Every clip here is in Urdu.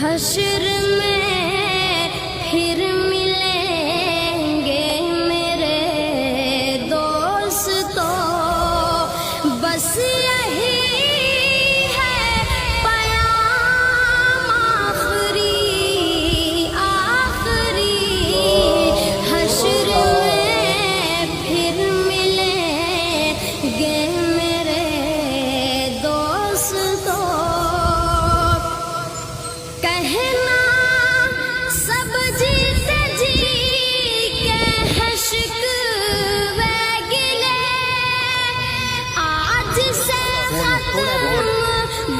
حشر میں پھر ملیں گے میرے دوستو، بس یہی ہے پیام آخری، حشر میں پھر ملیں گے میرے دوستو، کہنا سب جیتے جی کے شکوے گلے، آج سے ختم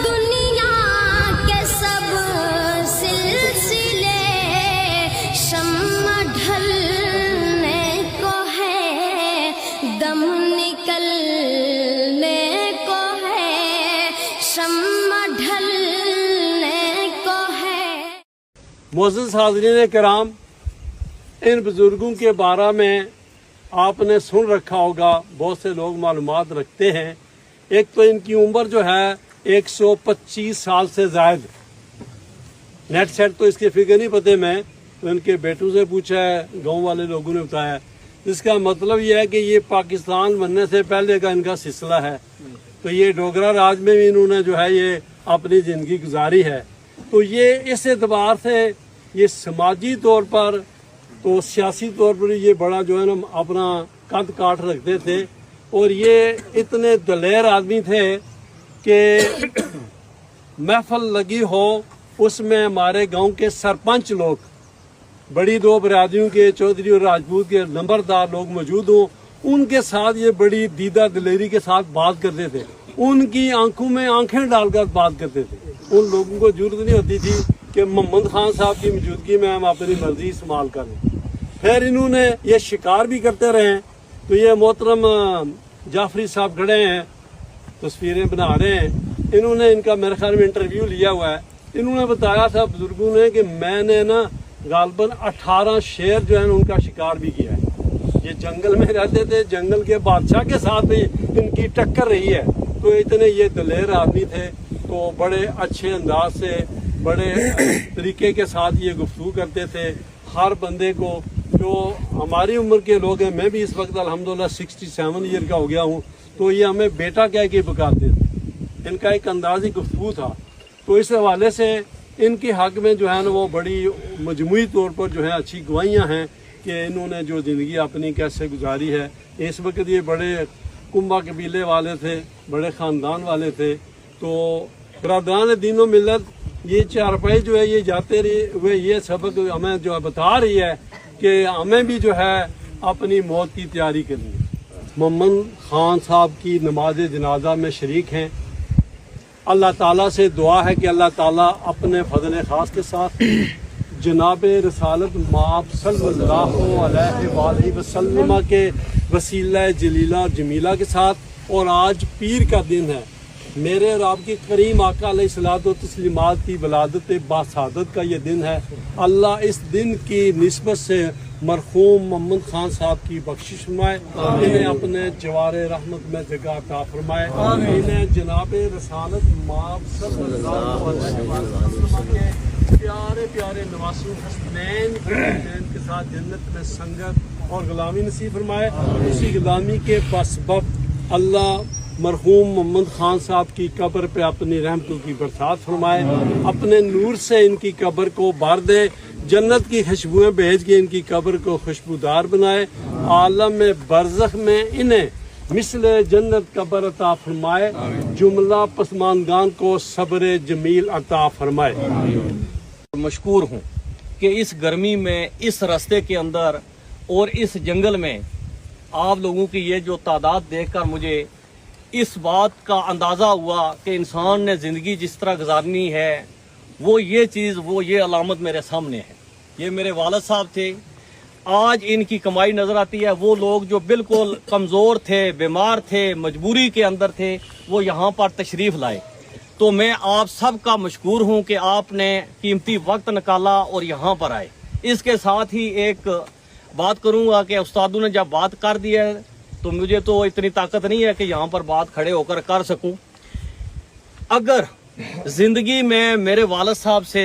دنیا کے سب سلسلے، شمع ڈھلنے کو ہے دم نکلنے کو ہے، شمع ڈھلنے کو ہے۔ معزز حاضرین کرام، ان بزرگوں کے بارے میں آپ نے سن رکھا ہوگا، بہت سے لوگ معلومات رکھتے ہیں۔ ایک تو ان کی عمر جو ہے 125 سال سے زائد، نیٹ سیٹ تو اس کی فگر نہیں پتہ، میں تو ان کے بیٹوں سے پوچھا ہے، گاؤں والے لوگوں نے بتایا، جس کا مطلب یہ ہے کہ یہ پاکستان بننے سے پہلے کا ان کا سلسلہ ہے۔ تو یہ ڈوگرا راج میں بھی انہوں نے جو ہے یہ اپنی زندگی گزاری ہے۔ تو یہ اس اعتبار سے یہ سماجی طور پر تو سیاسی طور پر یہ بڑا جو ہے نا اپنا قد کاٹ رکھتے تھے، اور یہ اتنے دلیر آدمی تھے کہ محفل لگی ہو اس میں ہمارے گاؤں کے سرپنچ لوگ، بڑی دو برادریوں کے چودھری اور راجپوت کے نمبردار لوگ موجود ہوں، ان کے ساتھ یہ بڑی دیدہ دلیری کے ساتھ بات کرتے تھے، ان کی آنکھوں میں آنکھیں ڈال کر بات کرتے تھے۔ ان لوگوں کو ضرورت نہیں ہوتی تھی کہ محمد خان صاحب کی موجودگی میں ہم اپنی مرضی استعمال کریں۔ پھر انہوں نے یہ شکار بھی کرتے رہے ہیں۔ تو یہ محترم جعفری صاحب کھڑے ہیں، تصویریں بنا رہے ہیں، انہوں نے ان کا میرے خیال میں انٹرویو لیا ہوا ہے۔ انہوں نے بتایا تھا بزرگوں نے کہ میں نے نا غالباً 18 شیر جو ہے ان کا شکار بھی کیا ہے۔ یہ جنگل میں رہتے تھے، جنگل کے بادشاہ کے ساتھ بھی ان کی ٹکر رہی ہے۔ تو اتنے یہ دلیر آدمی تھے، تو بڑے اچھے انداز سے بڑے طریقے کے ساتھ یہ گفتگو کرتے تھے ہر بندے کو۔ جو ہماری عمر کے لوگ ہیں، میں بھی اس وقت الحمدللہ 67 ایئر کا ہو گیا ہوں، تو یہ ہمیں بیٹا کہہ کے پکارتے تھے۔ ان کا ایک اندازی گفتگو تھا۔ تو اس حوالے سے ان کے حق میں جو ہے نا وہ بڑی مجموعی طور پر جو ہے اچھی گواہیاں ہیں کہ انہوں نے جو زندگی اپنی کیسے گزاری ہے۔ اس وقت یہ بڑے کنبہ قبیلے والے تھے، بڑے خاندان والے تھے۔ تو برادران دین و ملت یہ چارپائی جو ہے یہ جاتے ہوئے یہ سبق ہمیں جو بتا رہی ہے کہ ہمیں بھی جو ہے اپنی موت کی تیاری کرنی ہے۔ محمد خان صاحب کی نماز جنازہ میں شریک ہیں۔ اللہ تعالیٰ سے دعا ہے کہ اللہ تعالیٰ اپنے فضل خاص کے ساتھ جناب رسالت مآب صلی اللہ علیہ وآلہ وسلم کے وسیلہ جلیلہ اور جمیلہ کے ساتھ، اور آج پیر کا دن ہے، میرے اور آپ کی کریم آقا علیہ الصلوۃ والتسلیمات کی ولادت باسعادت کا یہ دن ہے۔ اللہ اس دن کی نسبت سے مرحوم محمد خان صاحب کی بخشش فرمائے، انہیں اپنے جوار رحمت میں جگہ عطا فرمائے، انہیں جناب رسالت مآب صلی اللہ علیہ وسلم کے پیارے پیارے نواسوں حسنین کے ساتھ جنت میں سنگت اور غلامی نصیب فرمائے۔ اسی غلامی کے بسبب اللہ مرحوم محمد خان صاحب کی قبر پہ اپنی رحمتوں کی برسات فرمائے، اپنے نور سے ان کی قبر کو بھر دے، جنت کی خوشبوئیں بھیج کے ان کی قبر کو خوشبودار بنائے، عالم برزخ میں انہیں مثل جنت قبر عطا فرمائے، جملہ پسماندگان کو صبر جمیل عطا فرمائے۔ مشکور ہوں کہ اس گرمی میں، اس راستے کے اندر اور اس جنگل میں آپ لوگوں کی یہ جو تعداد دیکھ کر مجھے اس بات کا اندازہ ہوا کہ انسان نے زندگی جس طرح گزارنی ہے وہ یہ چیز، وہ یہ علامت میرے سامنے ہے۔ یہ میرے والد صاحب تھے، آج ان کی کمائی نظر آتی ہے۔ وہ لوگ جو بالکل کمزور تھے، بیمار تھے، مجبوری کے اندر تھے، وہ یہاں پر تشریف لائے۔ تو میں آپ سب کا مشکور ہوں کہ آپ نے قیمتی وقت نکالا اور یہاں پر آئے۔ اس کے ساتھ ہی ایک بات کروں گا کہ استادوں نے جب بات کر دی ہے تو مجھے تو اتنی طاقت نہیں ہے کہ یہاں پر بات کھڑے ہو کر کر سکوں۔ اگر زندگی میں میرے والد صاحب سے